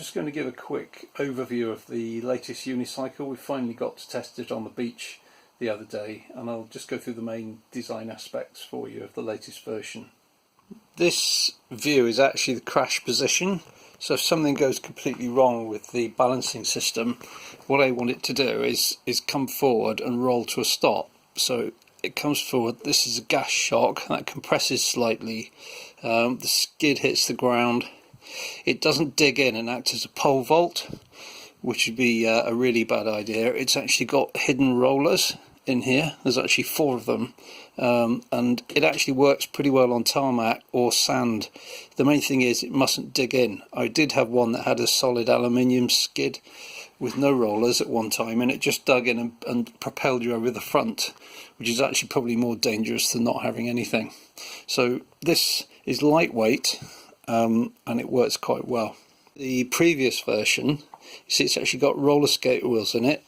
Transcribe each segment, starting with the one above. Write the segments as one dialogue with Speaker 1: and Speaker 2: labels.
Speaker 1: just going to give a quick overview of the latest unicycle. We finally got to test it on the beach the other day, and I'll just go through the main design aspects for you of the latest version. This view is actually the crash position, so if something goes completely wrong with the balancing system, what I want it to do is come forward and roll to a stop. So it comes forward, this is a gas shock, that compresses slightly, the skid hits the ground. It doesn't dig in and act as a pole vault, which would be a really bad idea. It's actually got hidden rollers in here. There's actually 4 of them, and it actually works pretty well on tarmac or sand. The main thing is it mustn't dig in. I did have one that had a solid aluminium skid with no rollers at one time, and it just dug in and propelled you over the front, which is actually probably more dangerous than not having anything. So this is lightweight, and it works quite well. The previous version, you see, it's actually got roller skate wheels in it.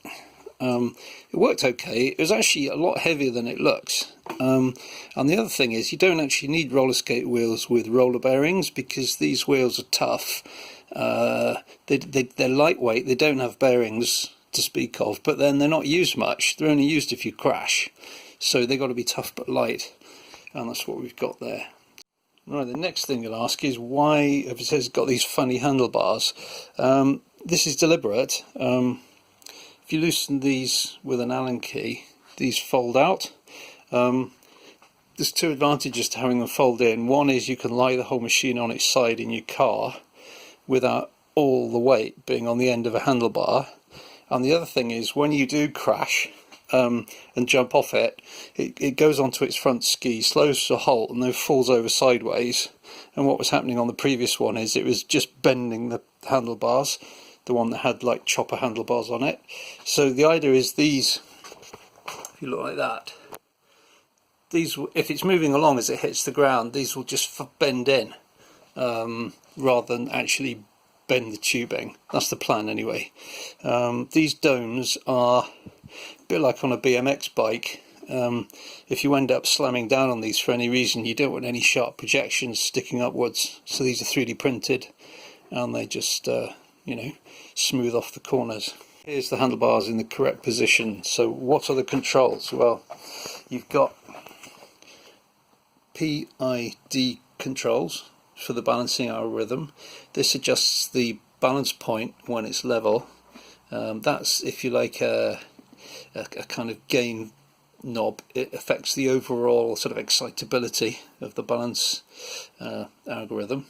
Speaker 1: It worked okay. It was actually a lot heavier than it looks. And the other thing is, you don't actually need roller skate wheels with roller bearings, because these wheels are tough. They're lightweight, they don't have bearings to speak of, but then they're not used much. They're only used if you crash. So they've got to be tough but light, and that's what we've got there. Right, the next thing you'll ask is why, if it says it's got these funny handlebars. This is deliberate. If you loosen these with an Allen key, these fold out. There's 2 advantages to having them fold in. One is you can lie the whole machine on its side in your car without all the weight being on the end of a handlebar. And the other thing is, when you do crash and jump off it, it goes onto its front ski, slows to a halt, and then falls over sideways. And what was happening on the previous one is it was just bending the handlebars, the one that had like chopper handlebars on it. So the idea is these, if you look like that, these, if it's moving along as it hits the ground, these will just bend in rather than actually bend the tubing. That's the plan anyway. These domes are a bit like on a BMX bike. If you end up slamming down on these for any reason, you don't want any sharp projections sticking upwards. So these are 3D printed, and they just you know, smooth off the corners. Here's the handlebars in the correct position. So what are the controls? Well, you've got PID controls for the balancing algorithm. This adjusts the balance point when it's level. That's, if you like, a kind of gain knob. It affects the overall sort of excitability of the balance algorithm.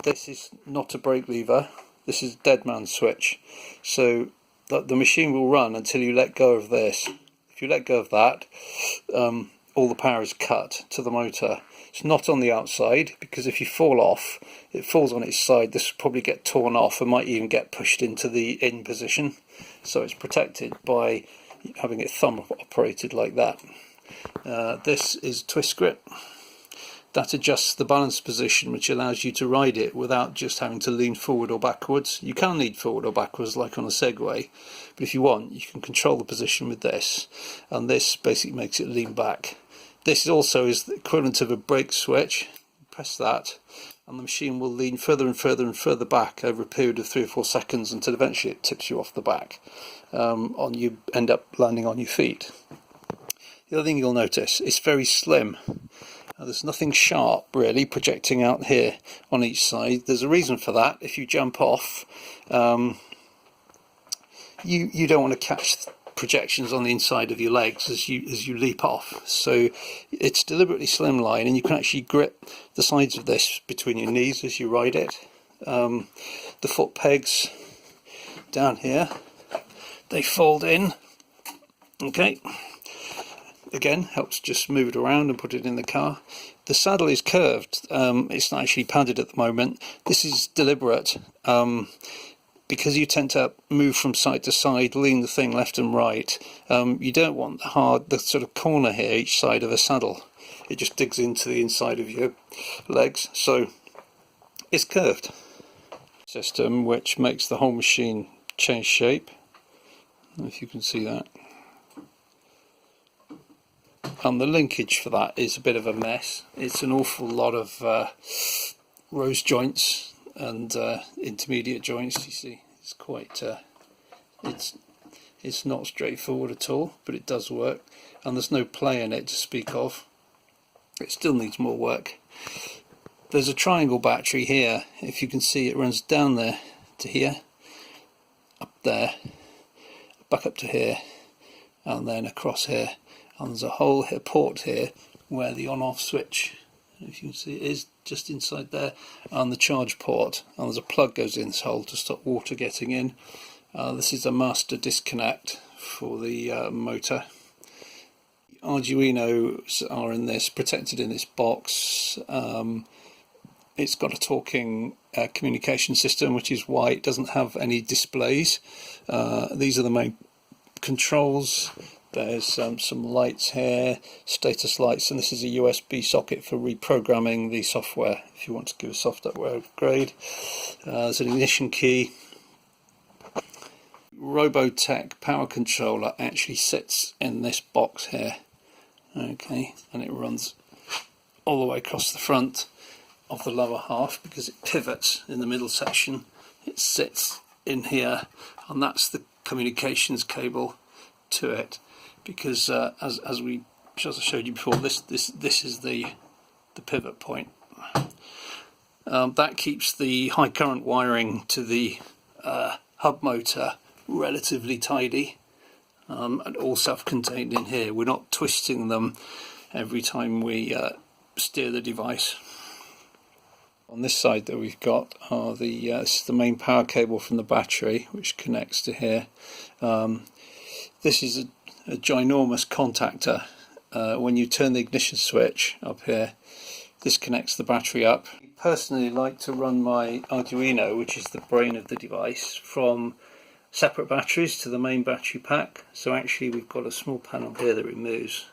Speaker 1: This is not a brake lever. This is a dead man switch, so that the machine will run until you let go of this. If you let go of that, all the power is cut to the motor. It's not on the outside, because if you fall off, it falls on its side. This will probably get torn off and might even get pushed into the in position. So it's protected by having it thumb operated like that. This is a twist grip. That adjusts the balance position, which allows you to ride it without just having to lean forward or backwards. You can lean forward or backwards like on a Segway, but if you want, you can control the position with this, and this basically makes it lean back. This also is the equivalent of a brake switch. Press that, and the machine will lean further and further and further back over a period of 3 or 4 seconds until eventually it tips you off the back. You end up landing on your feet. The other thing you'll notice, it's very slim. There's nothing sharp really projecting out here on each side. There's a reason for that. If you jump off, you don't want to catch projections on the inside of your legs as you leap off. So it's deliberately slimline, and you can actually grip the sides of this between your knees as you ride it. The foot pegs down here, they fold in. Okay. Again, helps just move it around and put it in the car. The saddle is curved. It's not actually padded at the moment. This is deliberate because you tend to move from side to side, lean the thing left and right. You don't want the sort of corner here each side of a saddle. It just digs into the inside of your legs, so it's curved. System which makes the whole machine change shape. I don't know if you can see that. And the linkage for that is a bit of a mess. It's an awful lot of rose joints and intermediate joints. You see, it's quite it's not straightforward at all, but it does work, and there's no play in it to speak of. It still needs more work. There's a triangle battery here. If you can see, it runs down there to here, up there, back up to here, and then across here. And there's a whole port here where the on-off switch, if you can see, it is just inside there, and the charge port. And there's a plug goes in this hole to stop water getting in. This is a master disconnect for the motor. Arduinos are in this, protected in this box. It's got a talking communication system, which is why it doesn't have any displays. These are the main controls. There's some lights here, status lights, and this is a USB socket for reprogramming the software if you want to give a software upgrade. There's an ignition key. Robotech power controller actually sits in this box here. Okay, and it runs all the way across the front of the lower half because it pivots in the middle section. It sits in here, and that's the communications cable to it. Because as I showed you before, this is the pivot point. That keeps the high current wiring to the hub motor relatively tidy, and all self-contained in here. We're not twisting them every time we steer the device. On this side that we've got are this is the main power cable from the battery, which connects to here. This is a ginormous contactor. When you turn the ignition switch up here, this connects the battery up. I personally like to run my Arduino, which is the brain of the device, from separate batteries to the main battery pack. So actually we've got a small panel here that removes,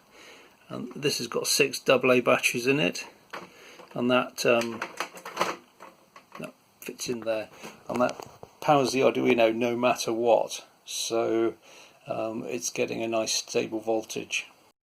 Speaker 1: and this has got 6 AA batteries in it, and that fits in there, and that powers the Arduino no matter what. So it's getting a nice stable voltage.